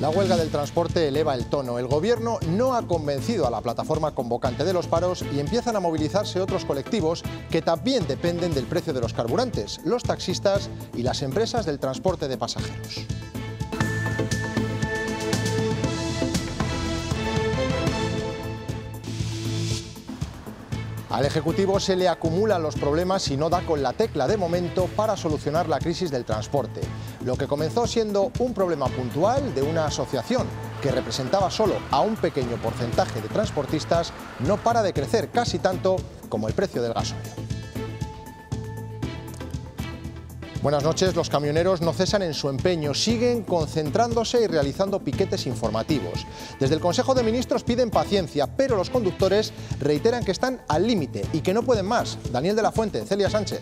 La huelga del transporte eleva el tono. El Gobierno no ha convencido a la plataforma convocante de los paros y empiezan a movilizarse otros colectivos que también dependen del precio de los carburantes, los taxistas y las empresas del transporte de pasajeros. Al Ejecutivo se le acumulan los problemas y no da con la tecla de momento para solucionar la crisis del transporte. Lo que comenzó siendo un problema puntual de una asociación que representaba solo a un pequeño porcentaje de transportistas no para de crecer casi tanto como el precio del gasóleo. Buenas noches. Los camioneros no cesan en su empeño, siguen concentrándose y realizando piquetes informativos. Desde el Consejo de Ministros piden paciencia, pero los conductores reiteran que están al límite y que no pueden más. Daniel de la Fuente, Celia Sánchez.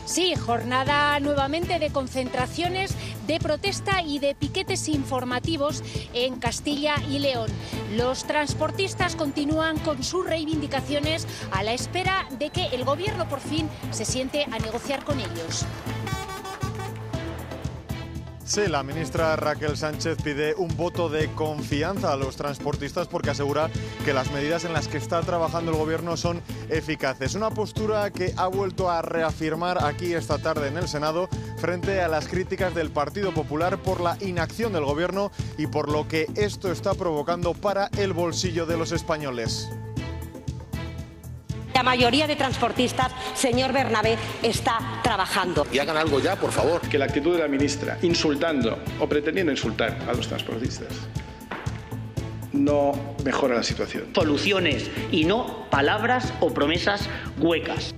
Sí, jornada nuevamente de concentraciones, de protesta y de piquetes informativos en Castilla y León. Los transportistas continúan con sus reivindicaciones a la espera de que el Gobierno por fin se siente a negociar con ellos. Sí, la ministra Raquel Sánchez pide un voto de confianza a los transportistas porque asegura que las medidas en las que está trabajando el Gobierno son eficaces. Una postura que ha vuelto a reafirmar aquí esta tarde en el Senado frente a las críticas del Partido Popular por la inacción del Gobierno y por lo que esto está provocando para el bolsillo de los españoles. La mayoría de transportistas, señor Bernabé, está trabajando. Y hagan algo ya, por favor. Que la actitud de la ministra, insultando o pretendiendo insultar a los transportistas, no mejora la situación. Soluciones y no palabras o promesas huecas.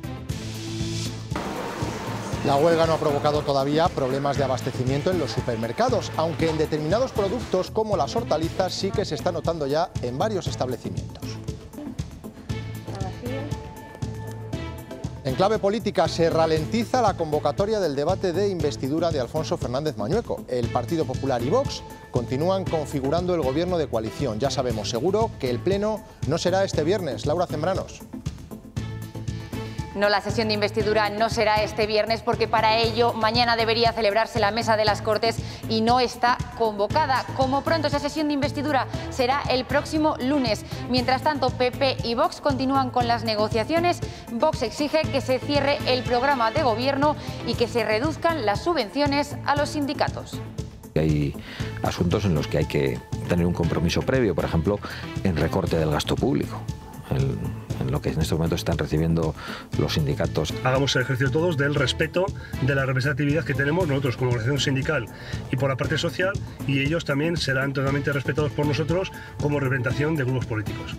La huelga no ha provocado todavía problemas de abastecimiento en los supermercados, aunque en determinados productos como las hortalizas sí que se está notando ya en varios establecimientos. En clave política, se ralentiza la convocatoria del debate de investidura de Alfonso Fernández Mañueco. El Partido Popular y Vox continúan configurando el gobierno de coalición. Ya sabemos seguro que el pleno no será este viernes. Laura Zembranos. No, la sesión de investidura no será este viernes porque para ello mañana debería celebrarse la mesa de las Cortes y no está convocada. Como pronto esa sesión de investidura será el próximo lunes. Mientras tanto, PP y Vox continúan con las negociaciones. Vox exige que se cierre el programa de gobierno y que se reduzcan las subvenciones a los sindicatos. Hay asuntos en los que hay que tener un compromiso previo, por ejemplo, en recorte del gasto público. En lo que en este momento están recibiendo los sindicatos. Hagamos el ejercicio todos del respeto de la representatividad que tenemos nosotros como organización sindical y por la parte social, y ellos también serán totalmente respetados por nosotros como representación de grupos políticos.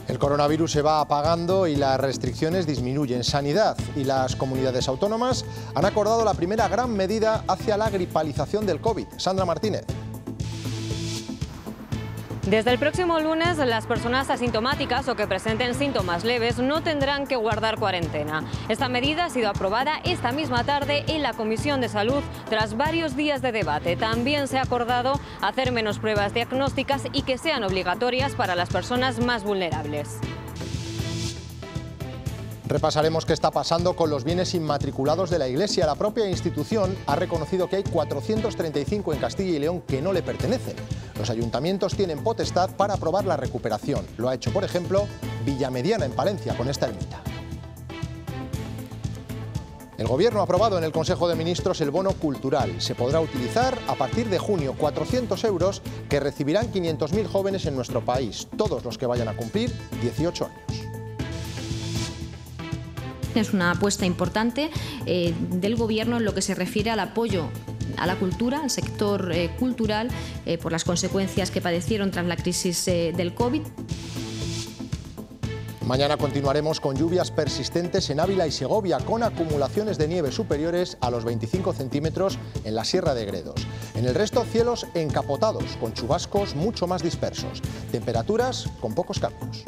El coronavirus se va apagando y las restricciones disminuyen. Sanidad y las comunidades autónomas han acordado la primera gran medida hacia la gripalización del COVID. Sandra Martínez. Desde el próximo lunes, las personas asintomáticas o que presenten síntomas leves no tendrán que guardar cuarentena. Esta medida ha sido aprobada esta misma tarde en la Comisión de Salud tras varios días de debate. También se ha acordado hacer menos pruebas diagnósticas y que sean obligatorias para las personas más vulnerables. Repasaremos qué está pasando con los bienes inmatriculados de la Iglesia. La propia institución ha reconocido que hay 435 en Castilla y León que no le pertenecen. Los ayuntamientos tienen potestad para aprobar la recuperación. Lo ha hecho, por ejemplo, Villamediana en Palencia con esta ermita. El Gobierno ha aprobado en el Consejo de Ministros el bono cultural. Se podrá utilizar a partir de junio 400 euros que recibirán 500.000 jóvenes en nuestro país, todos los que vayan a cumplir 18 años. Es una apuesta importante del Gobierno en lo que se refiere al apoyo a la cultura, al sector cultural, por las consecuencias que padecieron tras la crisis del COVID. Mañana continuaremos con lluvias persistentes en Ávila y Segovia, con acumulaciones de nieve superiores a los 25 centímetros en la Sierra de Gredos. En el resto, cielos encapotados, con chubascos mucho más dispersos. Temperaturas con pocos cambios.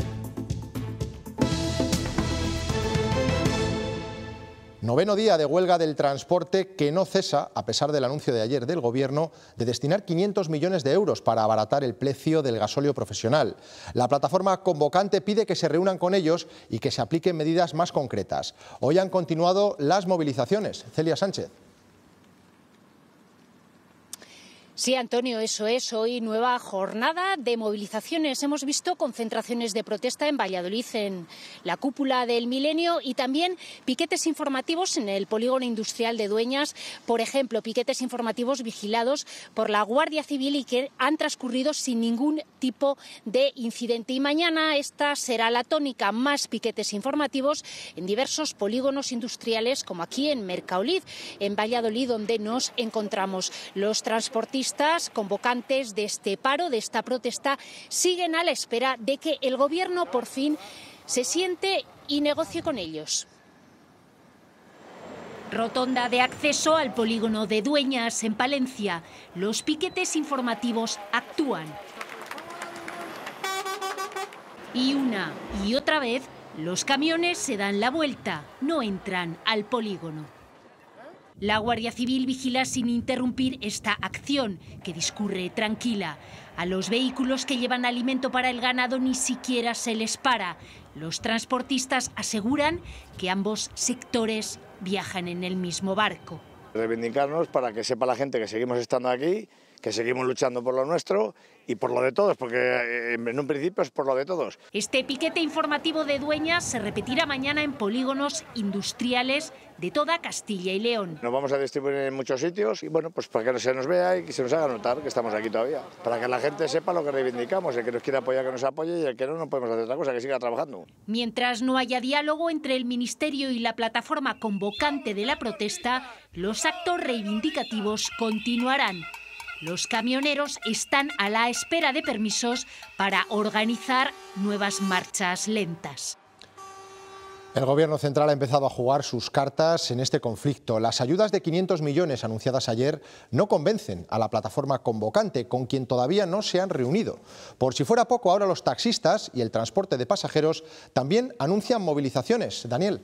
Noveno día de huelga del transporte que no cesa, a pesar del anuncio de ayer del Gobierno de destinar 500 millones de euros para abaratar el precio del gasóleo profesional. La plataforma convocante pide que se reúnan con ellos y que se apliquen medidas más concretas. Hoy han continuado las movilizaciones. Celia Sánchez. Sí, Antonio, eso es. Hoy nueva jornada de movilizaciones. Hemos visto concentraciones de protesta en Valladolid, en la cúpula del Milenio, y también piquetes informativos en el polígono industrial de Dueñas. Por ejemplo, piquetes informativos vigilados por la Guardia Civil y que han transcurrido sin ningún tipo de incidente. Y mañana esta será la tónica: más piquetes informativos en diversos polígonos industriales, como aquí en Mercaolid, en Valladolid, donde nos encontramos. Los transportistas convocantes de este paro, de esta protesta, siguen a la espera de que el Gobierno por fin se siente y negocie con ellos. Rotonda de acceso al polígono de Dueñas, en Palencia. Los piquetes informativos actúan. Y una y otra vez, los camiones se dan la vuelta, no entran al polígono. La Guardia Civil vigila sin interrumpir esta acción, que discurre tranquila. A los vehículos que llevan alimento para el ganado ni siquiera se les para. Los transportistas aseguran que ambos sectores viajan en el mismo barco. Reivindicarnos para que sepa la gente que seguimos estando aquí, que seguimos luchando por lo nuestro y por lo de todos, porque en un principio es por lo de todos. Este piquete informativo de Dueñas se repetirá mañana en polígonos industriales de toda Castilla y León. Nos vamos a distribuir en muchos sitios y bueno, pues para que se nos vea y que se nos haga notar que estamos aquí todavía. Para que la gente sepa lo que reivindicamos, el que nos quiera apoyar que nos apoye y el que no, no podemos hacer otra cosa, que siga trabajando. Mientras no haya diálogo entre el Ministerio y la plataforma convocante de la protesta, los actos reivindicativos continuarán. Los camioneros están a la espera de permisos para organizar nuevas marchas lentas. El Gobierno central ha empezado a jugar sus cartas en este conflicto. Las ayudas de 500 millones anunciadas ayer no convencen a la plataforma convocante, con quien todavía no se han reunido. Por si fuera poco, ahora los taxistas y el transporte de pasajeros también anuncian movilizaciones. Daniel.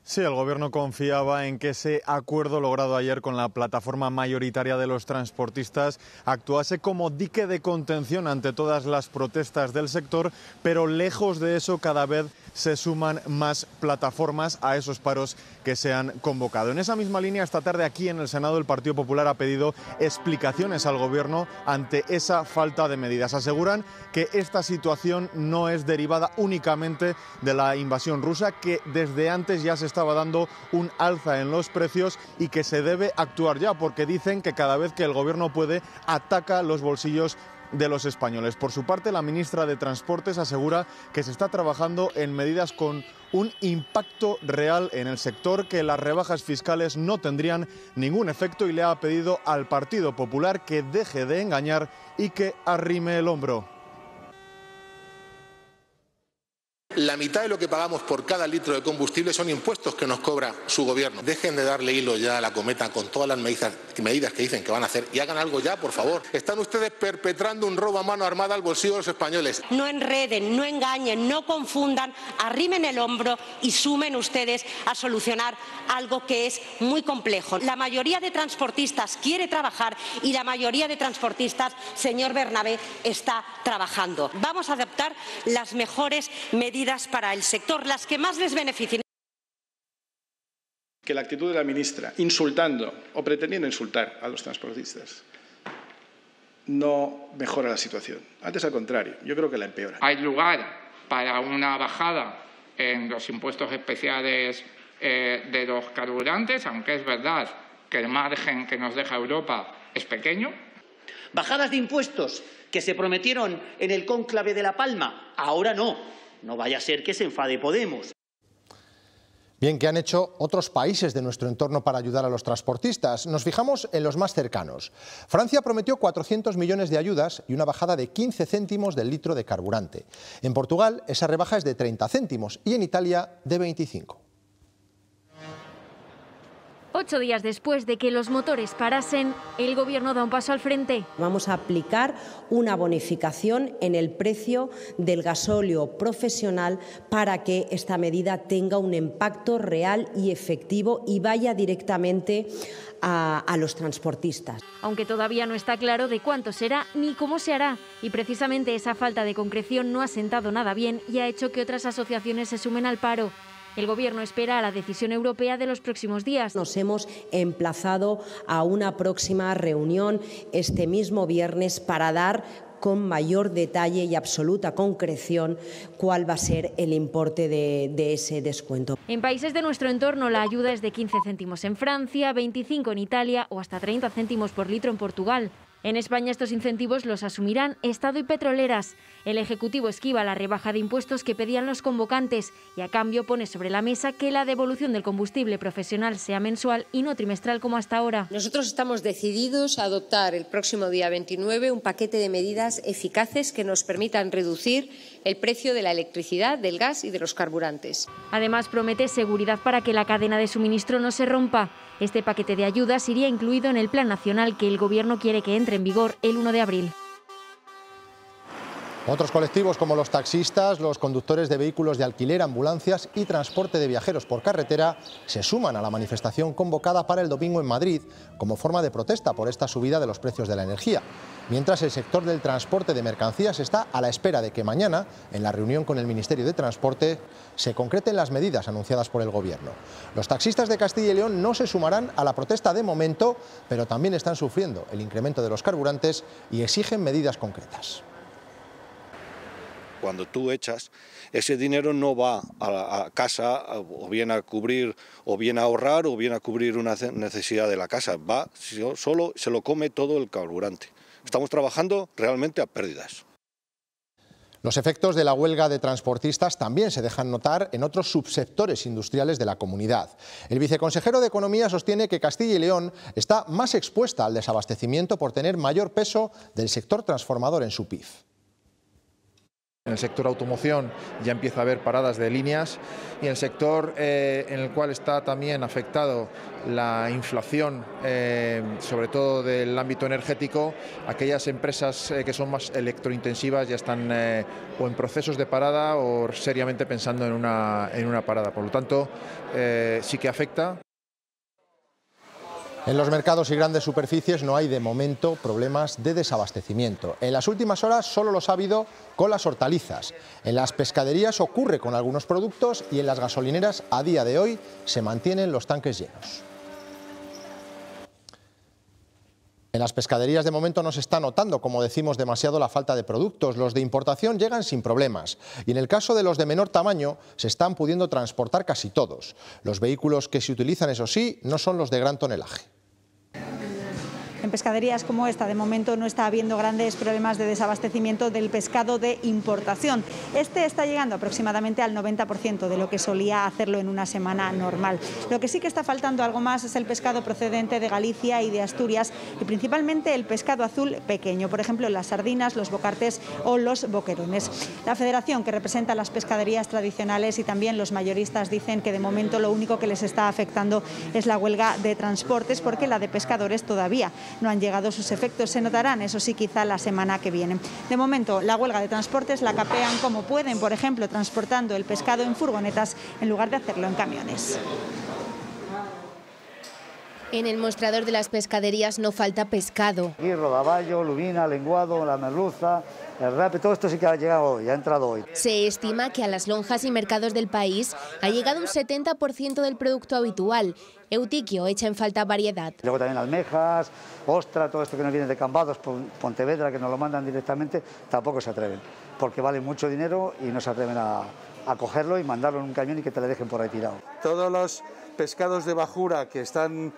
Sí, el Gobierno confiaba en que ese acuerdo logrado ayer con la plataforma mayoritaria de los transportistas actuase como dique de contención ante todas las protestas del sector, pero lejos de eso cada vez se suman más plataformas a esos paros que se han convocado. En esa misma línea, esta tarde aquí en el Senado el Partido Popular ha pedido explicaciones al Gobierno ante esa falta de medidas. Aseguran que esta situación no es derivada únicamente de la invasión rusa, que desde antes ya se estaba dando un alza en los precios y que se debe actuar ya, porque dicen que cada vez que el Gobierno puede, ataca los bolsillos de los españoles. Por su parte, la ministra de Transportes asegura que se está trabajando en medidas con un impacto real en el sector, que las rebajas fiscales no tendrían ningún efecto, y le ha pedido al Partido Popular que deje de engañar y que arrime el hombro. La mitad de lo que pagamos por cada litro de combustible son impuestos que nos cobra su gobierno. Dejen de darle hilo ya a la cometa con todas las medidas que dicen que van a hacer y hagan algo ya, por favor. Están ustedes perpetrando un robo a mano armada al bolsillo de los españoles. No enreden, no engañen, no confundan, arrimen el hombro y sumen ustedes a solucionar algo que es muy complejo. La mayoría de transportistas quiere trabajar y la mayoría de transportistas, señor Bernabé, está trabajando. Vamos a adoptar las mejores medidas para el sector, las que más les beneficien. Que la actitud de la ministra, insultando o pretendiendo insultar a los transportistas, no mejora la situación. Antes, al contrario, yo creo que la empeora. Hay lugar para una bajada en los impuestos especiales de los carburantes, aunque es verdad que el margen que nos deja Europa es pequeño. Bajadas de impuestos que se prometieron en el cónclave de La Palma, ahora no. No vaya a ser que se enfade Podemos. Bien, ¿qué han hecho otros países de nuestro entorno para ayudar a los transportistas? Nos fijamos en los más cercanos. Francia prometió 400 millones de ayudas y una bajada de 15 céntimos del litro de carburante. En Portugal esa rebaja es de 30 céntimos y en Italia de 25. 8 días después de que los motores parasen, el Gobierno da un paso al frente. Vamos a aplicar una bonificación en el precio del gasóleo profesional para que esta medida tenga un impacto real y efectivo y vaya directamente a los transportistas. Aunque todavía no está claro de cuánto será ni cómo se hará, y precisamente esa falta de concreción no ha sentado nada bien y ha hecho que otras asociaciones se sumen al paro. El Gobierno espera a la decisión europea de los próximos días. Nos hemos emplazado a una próxima reunión este mismo viernes para dar con mayor detalle y absoluta concreción cuál va a ser el importe de ese descuento. En países de nuestro entorno la ayuda es de 15 céntimos en Francia, 25 en Italia o hasta 30 céntimos por litro en Portugal. En España estos incentivos los asumirán Estado y petroleras. El Ejecutivo esquiva la rebaja de impuestos que pedían los convocantes y a cambio pone sobre la mesa que la devolución del combustible profesional sea mensual y no trimestral como hasta ahora. Nosotros estamos decididos a adoptar el próximo día 29 un paquete de medidas eficaces que nos permitan reducir el precio de la electricidad, del gas y de los carburantes. Además promete seguridad para que la cadena de suministro no se rompa. Este paquete de ayudas iría incluido en el Plan Nacional que el Gobierno quiere que entre en vigor el 1 de abril. Otros colectivos como los taxistas, los conductores de vehículos de alquiler, ambulancias y transporte de viajeros por carretera se suman a la manifestación convocada para el domingo en Madrid como forma de protesta por esta subida de los precios de la energía. Mientras el sector del transporte de mercancías está a la espera de que mañana, en la reunión con el Ministerio de Transporte, se concreten las medidas anunciadas por el Gobierno. Los taxistas de Castilla y León no se sumarán a la protesta de momento, pero también están sufriendo el incremento de los carburantes y exigen medidas concretas. Cuando tú echas, ese dinero no va a casa o bien a cubrir, o bien a ahorrar, o bien a cubrir una necesidad de la casa. Va, solo se lo come todo el carburante. Estamos trabajando realmente a pérdidas. Los efectos de la huelga de transportistas también se dejan notar en otros subsectores industriales de la comunidad. El viceconsejero de Economía sostiene que Castilla y León está más expuesta al desabastecimiento por tener mayor peso del sector transformador en su PIB. En el sector automoción ya empieza a haber paradas de líneas y el sector en el cual está también afectado la inflación, sobre todo del ámbito energético, aquellas empresas que son más electrointensivas ya están o en procesos de parada o seriamente pensando en una parada. Por lo tanto, sí que afecta. En los mercados y grandes superficies no hay de momento problemas de desabastecimiento. En las últimas horas solo los ha habido con las hortalizas. En las pescaderías ocurre con algunos productos y en las gasolineras a día de hoy se mantienen los tanques llenos. En las pescaderías de momento no se está notando, como decimos, demasiado la falta de productos. Los de importación llegan sin problemas y en el caso de los de menor tamaño se están pudiendo transportar casi todos. Los vehículos que se utilizan, eso sí, no son los de gran tonelaje. En pescaderías como esta, de momento, no está habiendo grandes problemas de desabastecimiento del pescado de importación. Este está llegando aproximadamente al 90% de lo que solía hacerlo en una semana normal. Lo que sí que está faltando algo más es el pescado procedente de Galicia y de Asturias, y principalmente el pescado azul pequeño, por ejemplo, las sardinas, los bocartes o los boquerones. La federación, que representa las pescaderías tradicionales, y también los mayoristas, dicen que de momento lo único que les está afectando es la huelga de transportes, porque la de pescadores todavía no han llegado sus efectos. Se notarán, eso sí, quizá la semana que viene. De momento, la huelga de transportes la capean como pueden, por ejemplo, transportando el pescado en furgonetas en lugar de hacerlo en camiones. En el mostrador de las pescaderías no falta pescado. Aquí rodaballo, lubina, lenguado, la merluza, el rape, todo esto sí que ha llegado hoy, ha entrado hoy. Se estima que a las lonjas y mercados del país ha llegado un 70% del producto habitual. Eutiquio echa en falta variedad. Luego también almejas, ostra, todo esto que nos viene de Cambados, Pontevedra, que nos lo mandan directamente, tampoco se atreven, porque vale mucho dinero y no se atreven a cogerlo y mandarlo en un camión y que te le dejen por ahí tirado. Todos los pescados de bajura que están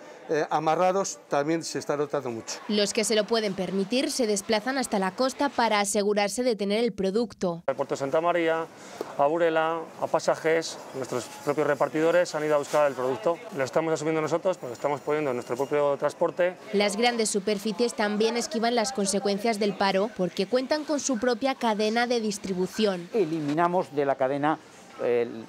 amarrados también se está notando mucho. Los que se lo pueden permitir se desplazan hasta la costa para asegurarse de tener el producto. Al puerto de Santa María, a Burela, a Pasajes, nuestros propios repartidores han ido a buscar el producto. Lo estamos asumiendo nosotros porque estamos poniendo nuestro propio transporte. Las grandes superficies también esquivan las consecuencias del paro porque cuentan con su propia cadena de distribución. Eliminamos de la cadena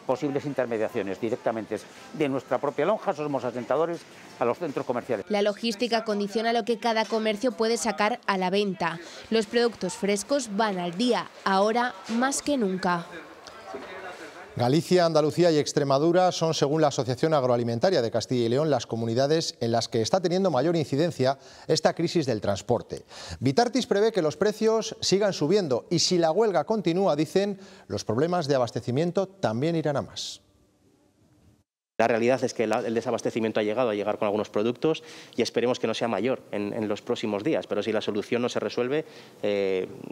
posibles intermediaciones directamente de nuestra propia lonja, somos asentadores a los centros comerciales. La logística condiciona lo que cada comercio puede sacar a la venta. Los productos frescos van al día, ahora más que nunca. Galicia, Andalucía y Extremadura son, según la Asociación Agroalimentaria de Castilla y León, las comunidades en las que está teniendo mayor incidencia esta crisis del transporte. Vitartis prevé que los precios sigan subiendo y si la huelga continúa, dicen, los problemas de abastecimiento también irán a más. La realidad es que el desabastecimiento ha llegado a llegar con algunos productos y esperemos que no sea mayor en los próximos días, pero si la solución no se resuelve,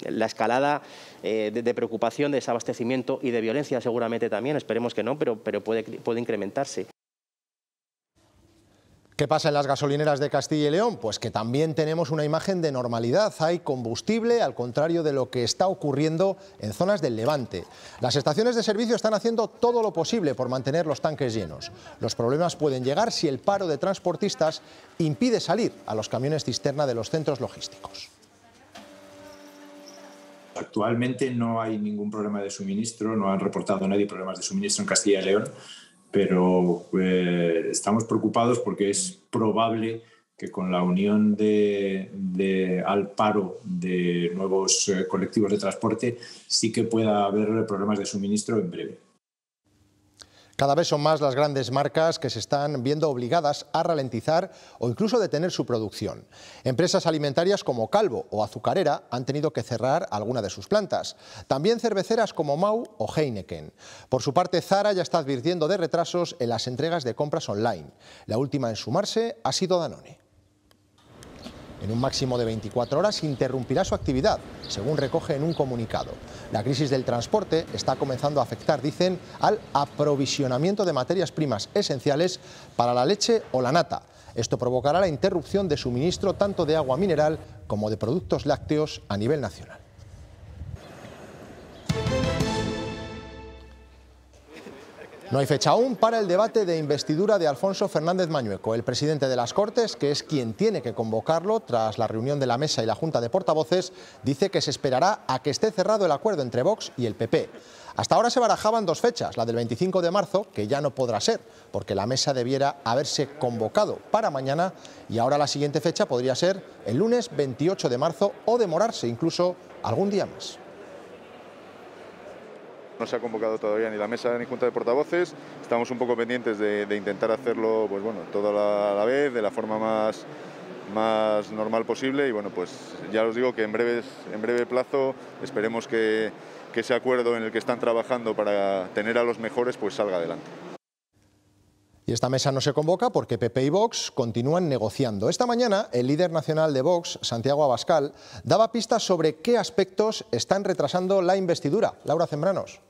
la escalada de preocupación, de desabastecimiento y de violencia seguramente también, esperemos que no, pero puede incrementarse. ¿Qué pasa en las gasolineras de Castilla y León? Pues que también tenemos una imagen de normalidad. Hay combustible, al contrario de lo que está ocurriendo en zonas del Levante. Las estaciones de servicio están haciendo todo lo posible por mantener los tanques llenos. Los problemas pueden llegar si el paro de transportistas impide salir a los camiones cisterna de los centros logísticos. Actualmente no hay ningún problema de suministro, no han reportado nadie problemas de suministro en Castilla y León, pero estamos preocupados porque es probable que con la unión al paro de nuevos colectivos de transporte sí que pueda haber problemas de suministro en breve. Cada vez son más las grandes marcas que se están viendo obligadas a ralentizar o incluso detener su producción. Empresas alimentarias como Calvo o Azucarera han tenido que cerrar alguna de sus plantas. También cerveceras como Mau o Heineken. Por su parte, Zara ya está advirtiendo de retrasos en las entregas de compras online. La última en sumarse ha sido Danone. En un máximo de 24 horas interrumpirá su actividad, según recoge en un comunicado. La crisis del transporte está comenzando a afectar, dicen, al aprovisionamiento de materias primas esenciales para la leche o la nata. Esto provocará la interrupción de suministro tanto de agua mineral como de productos lácteos a nivel nacional. No hay fecha aún para el debate de investidura de Alfonso Fernández Mañueco, el presidente de las Cortes, que es quien tiene que convocarlo tras la reunión de la mesa y la Junta de Portavoces, dice que se esperará a que esté cerrado el acuerdo entre Vox y el PP. Hasta ahora se barajaban dos fechas, la del 25 de marzo, que ya no podrá ser, porque la mesa debiera haberse convocado para mañana, y ahora la siguiente fecha podría ser el lunes 28 de marzo o demorarse incluso algún día más. No se ha convocado todavía ni la mesa ni junta de portavoces. Estamos un poco pendientes de intentar hacerlo, pues bueno, todo a la vez, de la forma más normal posible. Y bueno, pues ya os digo que en breve plazo esperemos que ese acuerdo en el que están trabajando para tener a los mejores pues salga adelante. Y esta mesa no se convoca porque PP y Vox continúan negociando. Esta mañana el líder nacional de Vox, Santiago Abascal, daba pistas sobre qué aspectos están retrasando la investidura. Laura Zembranos.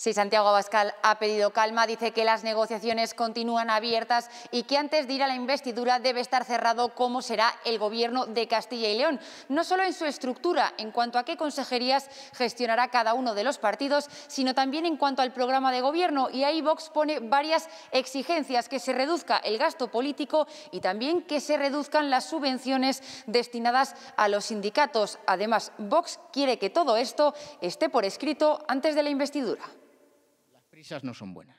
Sí, Santiago Abascal ha pedido calma, dice que las negociaciones continúan abiertas y que antes de ir a la investidura debe estar cerrado cómo será el gobierno de Castilla y León. No solo en su estructura, en cuanto a qué consejerías gestionará cada uno de los partidos, sino también en cuanto al programa de gobierno. Y ahí Vox pone varias exigencias: que se reduzca el gasto político y también que se reduzcan las subvenciones destinadas a los sindicatos. Además, Vox quiere que todo esto esté por escrito antes de la investidura. Prisas no son buenas.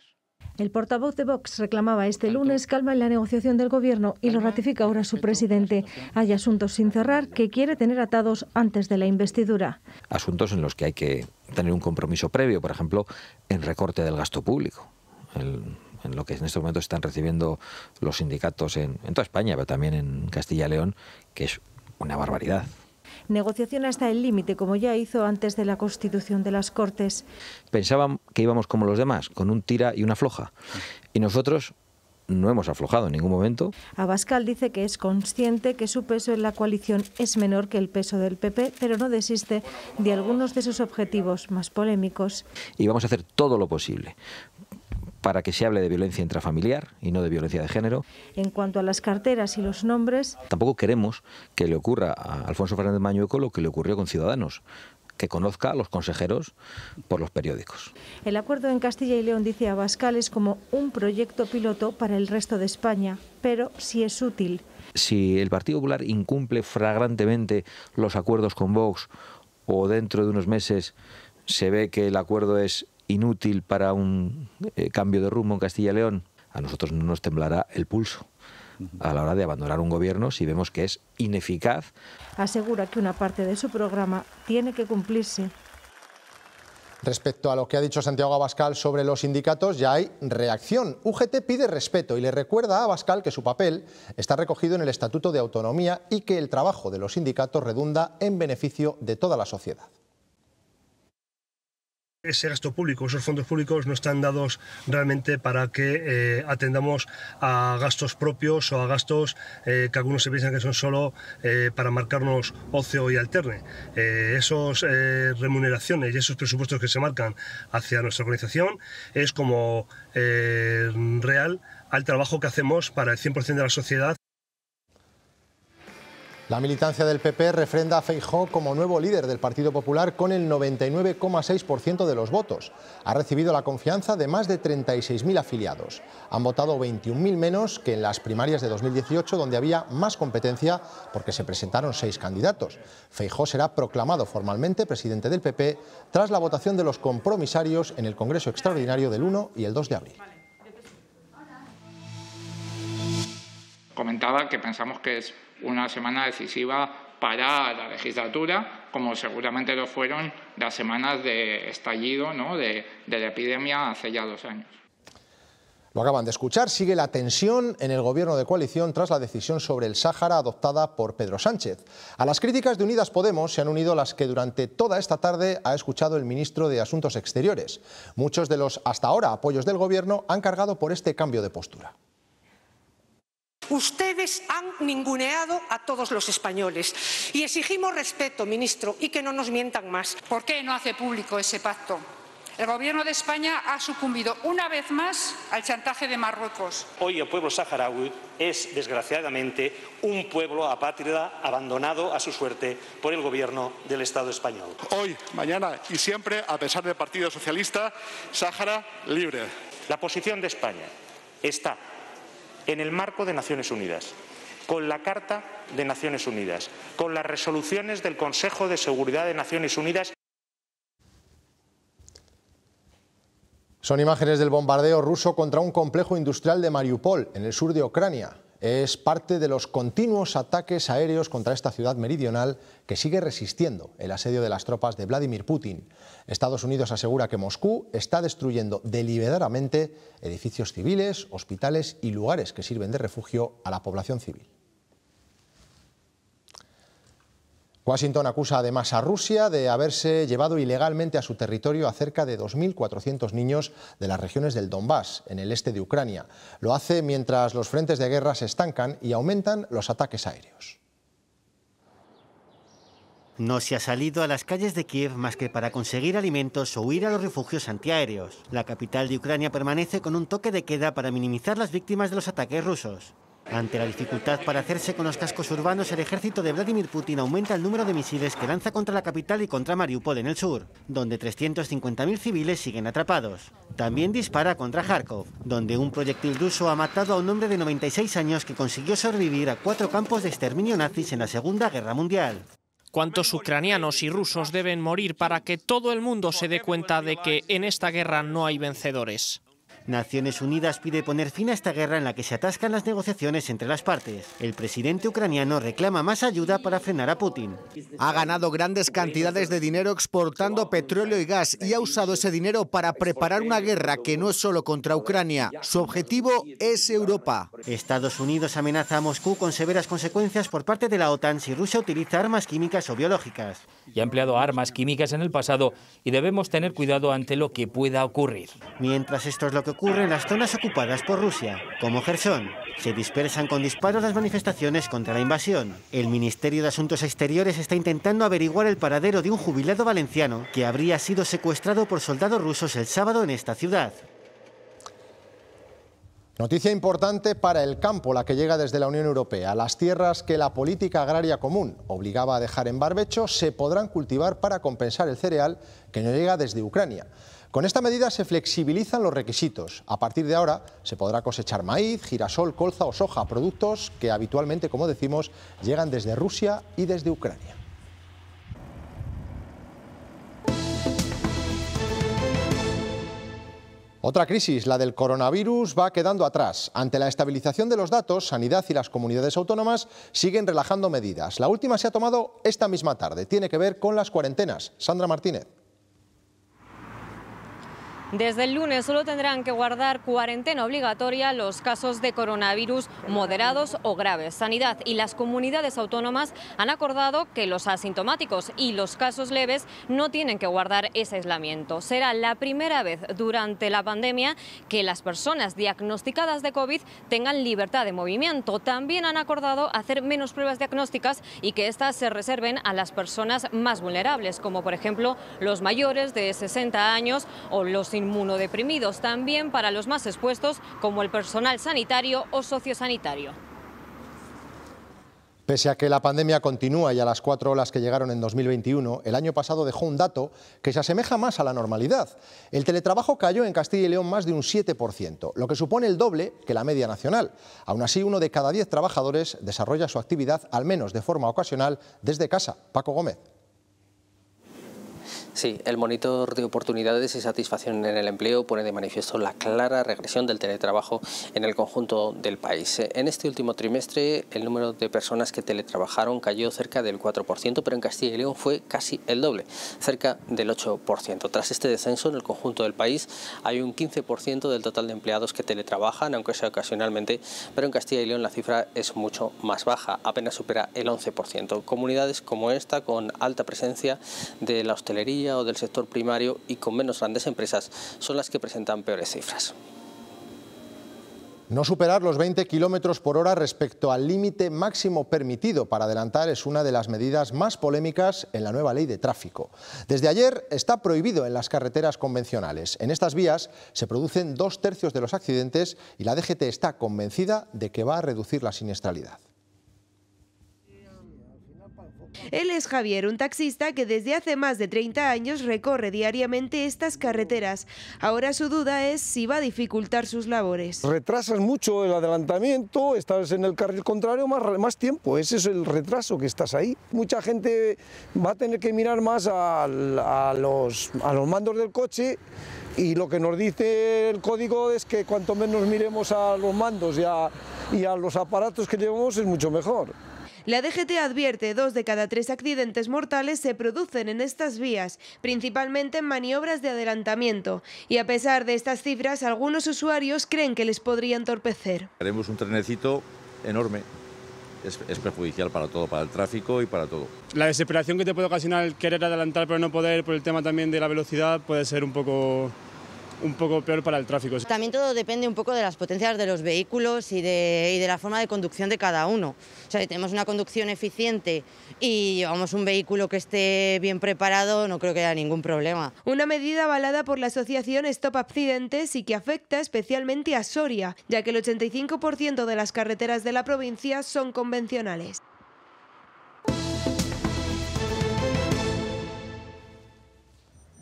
El portavoz de Vox reclamaba este lunes calma en la negociación del Gobierno y lo ratifica ahora su presidente. Hay asuntos sin cerrar que quiere tener atados antes de la investidura. Asuntos en los que hay que tener un compromiso previo, por ejemplo, en recorte del gasto público, en lo que en este momento están recibiendo los sindicatos en toda España, pero también en Castilla y León, que es una barbaridad. Negociación hasta el límite, como ya hizo antes de la constitución de las Cortes. Pensaban que íbamos como los demás, con un tira y una afloja. Y nosotros no hemos aflojado en ningún momento. Abascal dice que es consciente que su peso en la coalición es menor que el peso del PP, pero no desiste de algunos de sus objetivos más polémicos. Y vamos a hacer todo lo posible para que se hable de violencia intrafamiliar y no de violencia de género. En cuanto a las carteras y los nombres, tampoco queremos que le ocurra a Alfonso Fernández Mañueco lo que le ocurrió con Ciudadanos, que conozca a los consejeros por los periódicos. El acuerdo en Castilla y León, dice Abascal, es como un proyecto piloto para el resto de España, pero sí es útil. Si el Partido Popular incumple flagrantemente los acuerdos con Vox o dentro de unos meses se ve que el acuerdo es inútil para un cambio de rumbo en Castilla y León, a nosotros no nos temblará el pulso a la hora de abandonar un gobierno si vemos que es ineficaz. Asegura que una parte de su programa tiene que cumplirse. Respecto a lo que ha dicho Santiago Abascal sobre los sindicatos, ya hay reacción. UGT pide respeto y le recuerda a Abascal que su papel está recogido en el Estatuto de Autonomía y que el trabajo de los sindicatos redunda en beneficio de toda la sociedad. Ese gasto público, esos fondos públicos no están dados realmente para que atendamos a gastos propios o a gastos que algunos se piensan que son solo para marcarnos ocio y alterne. Esas remuneraciones y esos presupuestos que se marcan hacia nuestra organización es como real al trabajo que hacemos para el 100% de la sociedad. La militancia del PP refrenda a Feijóo como nuevo líder del Partido Popular con el 99,6% de los votos. Ha recibido la confianza de más de 36.000 afiliados. Han votado 21.000 menos que en las primarias de 2018, donde había más competencia porque se presentaron 6 candidatos. Feijóo será proclamado formalmente presidente del PP tras la votación de los compromisarios en el Congreso Extraordinario del 1 y el 2 de abril. Comentaba que pensamos que es una semana decisiva para la legislatura, como seguramente lo fueron las semanas de estallido, ¿no?, de la epidemia hace ya 2 años. Lo acaban de escuchar, sigue la tensión en el gobierno de coalición tras la decisión sobre el Sáhara adoptada por Pedro Sánchez. A las críticas de Unidas Podemos se han unido las que durante toda esta tarde ha escuchado el ministro de Asuntos Exteriores. Muchos de los hasta ahora apoyos del gobierno han cargado por este cambio de postura. Ustedes han ninguneado a todos los españoles y exigimos respeto, ministro, y que no nos mientan más. ¿Por qué no hace público ese pacto? El Gobierno de España ha sucumbido una vez más al chantaje de Marruecos. Hoy el pueblo saharaui es, desgraciadamente, un pueblo apátrida abandonado a su suerte por el Gobierno del Estado español. Hoy, mañana y siempre, a pesar del Partido Socialista, Sáhara libre. La posición de España está en el marco de Naciones Unidas, con la Carta de Naciones Unidas, con las resoluciones del Consejo de Seguridad de Naciones Unidas. Son imágenes del bombardeo ruso contra un complejo industrial de Mariupol, en el sur de Ucrania. Es parte de los continuos ataques aéreos contra esta ciudad meridional que sigue resistiendo el asedio de las tropas de Vladimir Putin. Estados Unidos asegura que Moscú está destruyendo deliberadamente edificios civiles, hospitales y lugares que sirven de refugio a la población civil. Washington acusa además a Rusia de haberse llevado ilegalmente a su territorio a cerca de 2.400 niños de las regiones del Donbass, en el este de Ucrania. Lo hace mientras los frentes de guerra se estancan y aumentan los ataques aéreos. No se ha salido a las calles de Kiev más que para conseguir alimentos o huir a los refugios antiaéreos. La capital de Ucrania permanece con un toque de queda para minimizar las víctimas de los ataques rusos. Ante la dificultad para hacerse con los cascos urbanos, el ejército de Vladimir Putin aumenta el número de misiles que lanza contra la capital y contra Mariupol en el sur, donde 350.000 civiles siguen atrapados. También dispara contra Kharkov, donde un proyectil ruso ha matado a un hombre de 96 años que consiguió sobrevivir a 4 campos de exterminio nazis en la Segunda Guerra Mundial. ¿Cuántos ucranianos y rusos deben morir para que todo el mundo se dé cuenta de que en esta guerra no hay vencedores? Naciones Unidas pide poner fin a esta guerra en la que se atascan las negociaciones entre las partes. El presidente ucraniano reclama más ayuda para frenar a Putin. Ha ganado grandes cantidades de dinero exportando petróleo y gas y ha usado ese dinero para preparar una guerra que no es solo contra Ucrania. Su objetivo es Europa. Estados Unidos amenaza a Moscú con severas consecuencias por parte de la OTAN si Rusia utiliza armas químicas o biológicas. Y ha empleado armas químicas en el pasado y debemos tener cuidado ante lo que pueda ocurrir. Mientras esto es lo que ocurre en las zonas ocupadas por Rusia, como Jersón, se dispersan con disparos las manifestaciones contra la invasión. El Ministerio de Asuntos Exteriores está intentando averiguar el paradero de un jubilado valenciano que habría sido secuestrado por soldados rusos el sábado en esta ciudad. Noticia importante para el campo, la que llega desde la Unión Europea. Las tierras que la política agraria común obligaba a dejar en barbecho se podrán cultivar para compensar el cereal que no llega desde Ucrania. Con esta medida se flexibilizan los requisitos. A partir de ahora se podrá cosechar maíz, girasol, colza o soja, productos que habitualmente, como decimos, llegan desde Rusia y desde Ucrania. Otra crisis, la del coronavirus, va quedando atrás. Ante la estabilización de los datos, Sanidad y las comunidades autónomas siguen relajando medidas. La última se ha tomado esta misma tarde. Tiene que ver con las cuarentenas. Sandra Martínez. Desde el lunes solo tendrán que guardar cuarentena obligatoria los casos de coronavirus moderados o graves. Sanidad y las comunidades autónomas han acordado que los asintomáticos y los casos leves no tienen que guardar ese aislamiento. Será la primera vez durante la pandemia que las personas diagnosticadas de COVID tengan libertad de movimiento. También han acordado hacer menos pruebas diagnósticas y que estas se reserven a las personas más vulnerables, como por ejemplo los mayores de 60 años o los inmunodeprimidos, también para los más expuestos como el personal sanitario o sociosanitario. Pese a que la pandemia continúa y a las 4 olas que llegaron en 2021, el año pasado dejó un dato que se asemeja más a la normalidad. El teletrabajo cayó en Castilla y León más de un 7%, lo que supone el doble que la media nacional. Aún así, 1 de cada 10 trabajadores desarrolla su actividad, al menos de forma ocasional, desde casa. Paco Gómez. Sí, el monitor de oportunidades y satisfacción en el empleo pone de manifiesto la clara regresión del teletrabajo en el conjunto del país. En este último trimestre el número de personas que teletrabajaron cayó cerca del 4%, pero en Castilla y León fue casi el doble, cerca del 8%. Tras este descenso en el conjunto del país hay un 15% del total de empleados que teletrabajan, aunque sea ocasionalmente, pero en Castilla y León la cifra es mucho más baja, apenas supera el 11%. Comunidades como esta, con alta presencia de la hostelería o del sector primario y con menos grandes empresas, son las que presentan peores cifras. No superar los 20 kilómetros por hora respecto al límite máximo permitido para adelantar es una de las medidas más polémicas en la nueva ley de tráfico. Desde ayer está prohibido en las carreteras convencionales. En estas vías se producen 2/3 de los accidentes y la DGT está convencida de que va a reducir la siniestralidad. Él es Javier, un taxista que desde hace más de 30 años recorre diariamente estas carreteras. Ahora su duda es si va a dificultar sus labores. Retrasas mucho el adelantamiento, estás en el carril contrario más tiempo, ese es el retraso, que estás ahí. Mucha gente va a tener que mirar más a los mandos del coche, y lo que nos dice el código es que cuanto menos miremos a los mandos y a los aparatos que llevamos es mucho mejor. La DGT advierte 2 de cada 3 accidentes mortales se producen en estas vías, principalmente en maniobras de adelantamiento. Y a pesar de estas cifras, algunos usuarios creen que les podría entorpecer. Haremos un trenecito enorme. Es perjudicial para todo, para el tráfico y para todo. La desesperación que te puede ocasionar el querer adelantar pero no poder, por el tema también de la velocidad, puede ser un poco peor para el tráfico. También todo depende un poco de las potencias de los vehículos y de la forma de conducción de cada uno. O sea, si tenemos una conducción eficiente y llevamos un vehículo que esté bien preparado, no creo que haya ningún problema. Una medida avalada por la asociación Stop Accidentes y que afecta especialmente a Soria, ya que el 85% de las carreteras de la provincia son convencionales.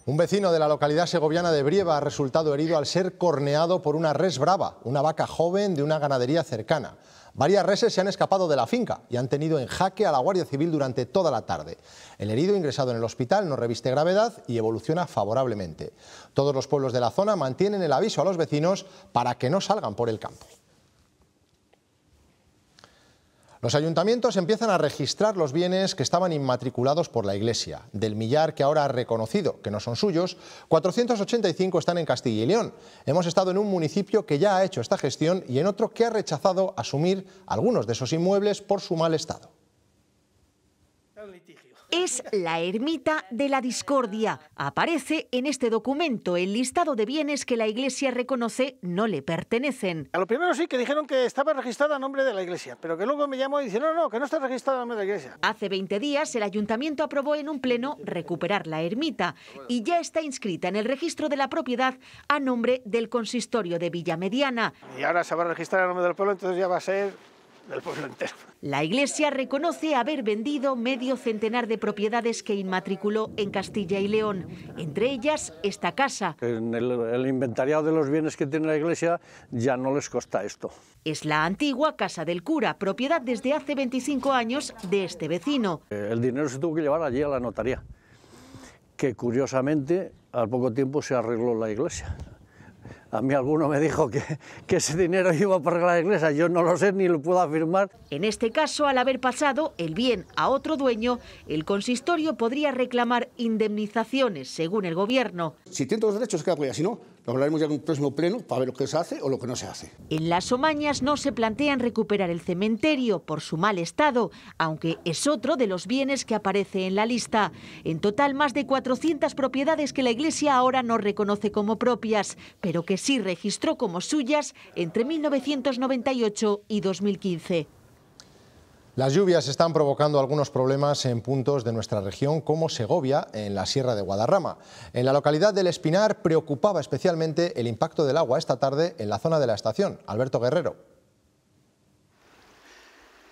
Un vecino de la localidad segoviana de Brieva ha resultado herido al ser corneado por una res brava, una vaca joven de una ganadería cercana. Varias reses se han escapado de la finca y han tenido en jaque a la Guardia Civil durante toda la tarde. El herido, ingresado en el hospital, no reviste gravedad y evoluciona favorablemente. Todos los pueblos de la zona mantienen el aviso a los vecinos para que no salgan por el campo. Los ayuntamientos empiezan a registrar los bienes que estaban inmatriculados por la Iglesia. Del millar que ahora ha reconocido que no son suyos, 485 están en Castilla y León. Hemos estado en un municipio que ya ha hecho esta gestión y en otro que ha rechazado asumir algunos de esos inmuebles por su mal estado. Es la ermita de la discordia. Aparece en este documento el listado de bienes que la Iglesia reconoce no le pertenecen. A lo primero sí que dijeron que estaba registrada a nombre de la Iglesia, pero que luego me llamó y dice no, que no está registrada a nombre de la Iglesia. Hace 20 días el Ayuntamiento aprobó en un pleno recuperar la ermita y ya está inscrita en el registro de la propiedad a nombre del consistorio de Villamediana. Y ahora se va a registrar a nombre del pueblo, entonces ya va a ser del pueblo entero. La Iglesia reconoce haber vendido medio centenar de propiedades que inmatriculó en Castilla y León, entre ellas esta casa. En el inventariado de los bienes que tiene la Iglesia ya no les consta esto. Es la antigua Casa del Cura, propiedad desde hace 25 años de este vecino. El dinero se tuvo que llevar allí a la notaría, que curiosamente al poco tiempo se arregló la Iglesia. A mí alguno me dijo que ese dinero iba para la iglesia, yo no lo sé ni lo puedo afirmar. En este caso, al haber pasado el bien a otro dueño, el consistorio podría reclamar indemnizaciones, según el Gobierno. Si tiene todos los derechos, que apoya, si no, lo hablaremos ya en un próximo pleno para ver lo que se hace o lo que no se hace. En Las Omañas no se plantean recuperar el cementerio por su mal estado, aunque es otro de los bienes que aparece en la lista. En total, más de 400 propiedades que la Iglesia ahora no reconoce como propias, pero que sí registró como suyas entre 1998 y 2015. Las lluvias están provocando algunos problemas en puntos de nuestra región, como Segovia, en la Sierra de Guadarrama. En la localidad del Espinar preocupaba especialmente el impacto del agua esta tarde en la zona de la estación. Alberto Guerrero.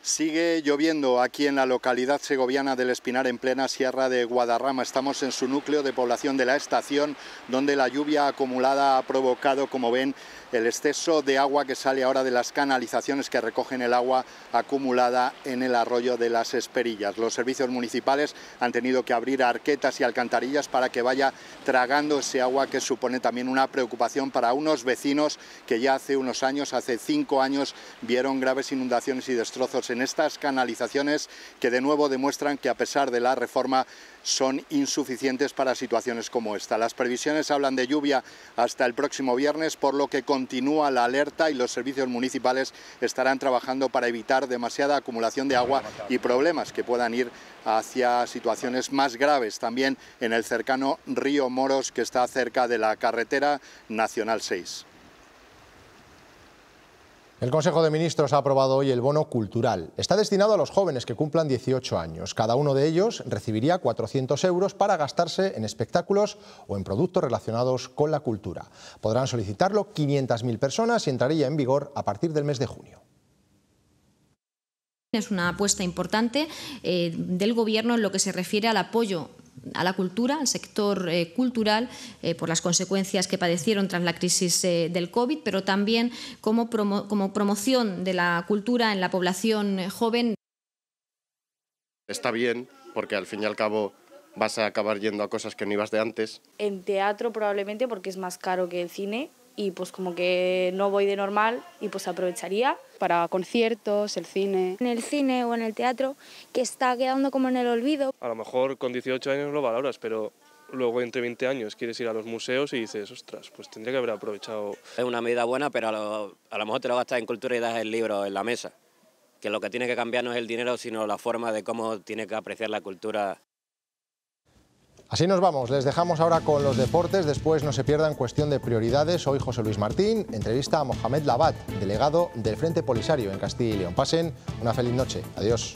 Sigue lloviendo aquí en la localidad segoviana del Espinar, en plena Sierra de Guadarrama. Estamos en su núcleo de población de la estación, donde la lluvia acumulada ha provocado, como ven, el exceso de agua que sale ahora de las canalizaciones que recogen el agua acumulada en el arroyo de las Esperillas. Los servicios municipales han tenido que abrir arquetas y alcantarillas para que vaya tragando ese agua, que supone también una preocupación para unos vecinos que ya hace unos años, hace 5 años, vieron graves inundaciones y destrozos en estas canalizaciones, que de nuevo demuestran que, a pesar de la reforma, son insuficientes para situaciones como esta. Las previsiones hablan de lluvia hasta el próximo viernes, por lo que continúa la alerta y los servicios municipales estarán trabajando para evitar demasiada acumulación de agua y problemas que puedan ir hacia situaciones más graves. También en el cercano río Moros, que está cerca de la carretera Nacional 6. El Consejo de Ministros ha aprobado hoy el bono cultural. Está destinado a los jóvenes que cumplan 18 años. Cada uno de ellos recibiría 400 euros para gastarse en espectáculos o en productos relacionados con la cultura. Podrán solicitarlo 500.000 personas y entraría en vigor a partir del mes de junio. Es una apuesta importante del Gobierno en lo que se refiere al apoyo a la cultura, al sector cultural, por las consecuencias que padecieron tras la crisis del COVID, pero también como promoción de la cultura en la población joven. Está bien, porque al fin y al cabo vas a acabar yendo a cosas que no ibas de antes. En teatro probablemente, porque es más caro que el cine, y pues como que no voy de normal y pues aprovecharía. Para conciertos, el cine. En el cine o en el teatro, que está quedando como en el olvido. A lo mejor con 18 años lo valoras, pero luego entre 20 años quieres ir a los museos y dices, ostras, pues tendría que haber aprovechado. Es una medida buena, pero a lo mejor te lo gastas en cultura y das el libro en la mesa. Que lo que tiene que cambiar no es el dinero, sino la forma de cómo tiene que apreciar la cultura. Así nos vamos, les dejamos ahora con los deportes, después no se pierdan Cuestión de Prioridades. Hoy José Luis Martín entrevista a Mohamed Labat, delegado del Frente Polisario en Castilla y León. Pasen una feliz noche, adiós.